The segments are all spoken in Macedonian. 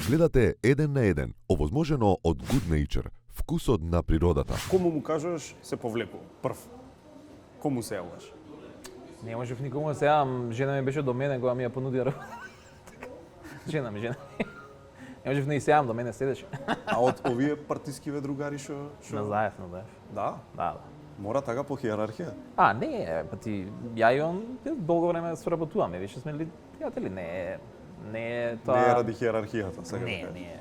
Гледате Еден на еден, овозможено од Good Nature, вкусот на природата. Кому му кажеш, се повлекува. Прв. Кому се јавуваш? Не можев никому да се јавам, жена ми беше до мене кога ми ја понуди работа. Жена ми. Не можев да се јавам, до мене седеше. А од овие партискиве другари што... Назаев. Да? Да. Мора така по хиерархија? Не, па ти, ја и он долго време соработуваме, више сме ли пријатели, не е тоа... Не е ради хиерархијата, сега да кажеш. Не.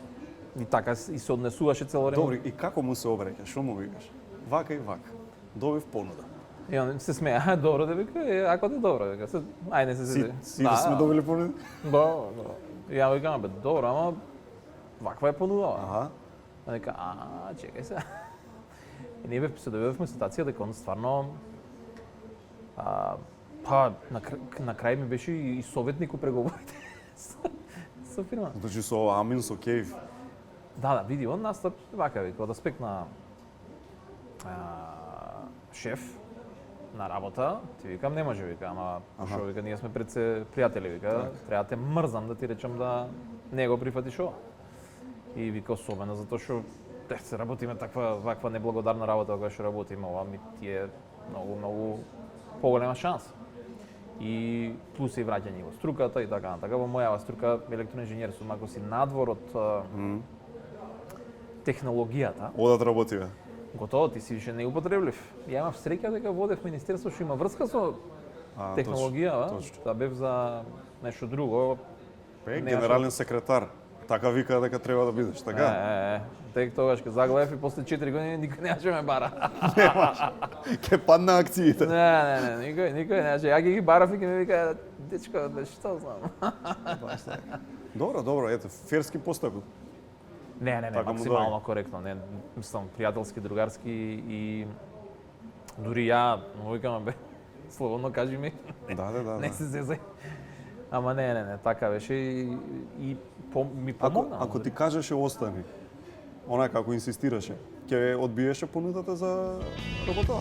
И така и се однесуваше цело време. Добри, и како му се обреќаш? Што му викаш? Вака и вака. Добив понуда. И он се смеа, добро да вика, ако да добро, вика, ајде се Си да сме добили понуда? Да. И ја викам, бе, добро, ама ваква е понудава. Аха. А дека, чекај се. И ние се доведовме ситуација дека он стварно на крај ми беше и советник у преговорите со фирма. Значи со Амин, со Кейв. Да, види, он настап вака вика, од аспект на шеф на работа, ти викам не може, вика, ама што вика, ние сме пред се пријатели, вика, треба да те мрзам да ти речам да не го прифатиш ова. И вика особено затоа што се работиме ваква неблагодарна работа кога што работиме, ова ми ти е многу поголема шанса. И плюс и враќање во струката и така натака. Во мојава струка електроинженер сум, ако си надвор од технологијата. Одат работиве. Готово, ти си више неупотреблив. Ја имав среќа дека водев министерство што има врска со технологија, точно. да бев за нешто друго. Генерален секретар. Така вика дека треба да бидеш, така? Тек тогаш ке заглавив и после 4 години никој немаше ме бара. Ке падна акциите. Не, никој немаше. Ја ги барав и ке ми вика, дечко, што знам. Добро, ете, ферски постапок. Не, Така му максимално коректно, не, мислам, пријателски, другарски и дури ја, му викам, бе, слободно кажи ми. Да. Не се зезај. Ама не, така беше и ми помогна. Ако ти кажеше остани, онака ако инсистираше, ќе одбиеше понудата за работа?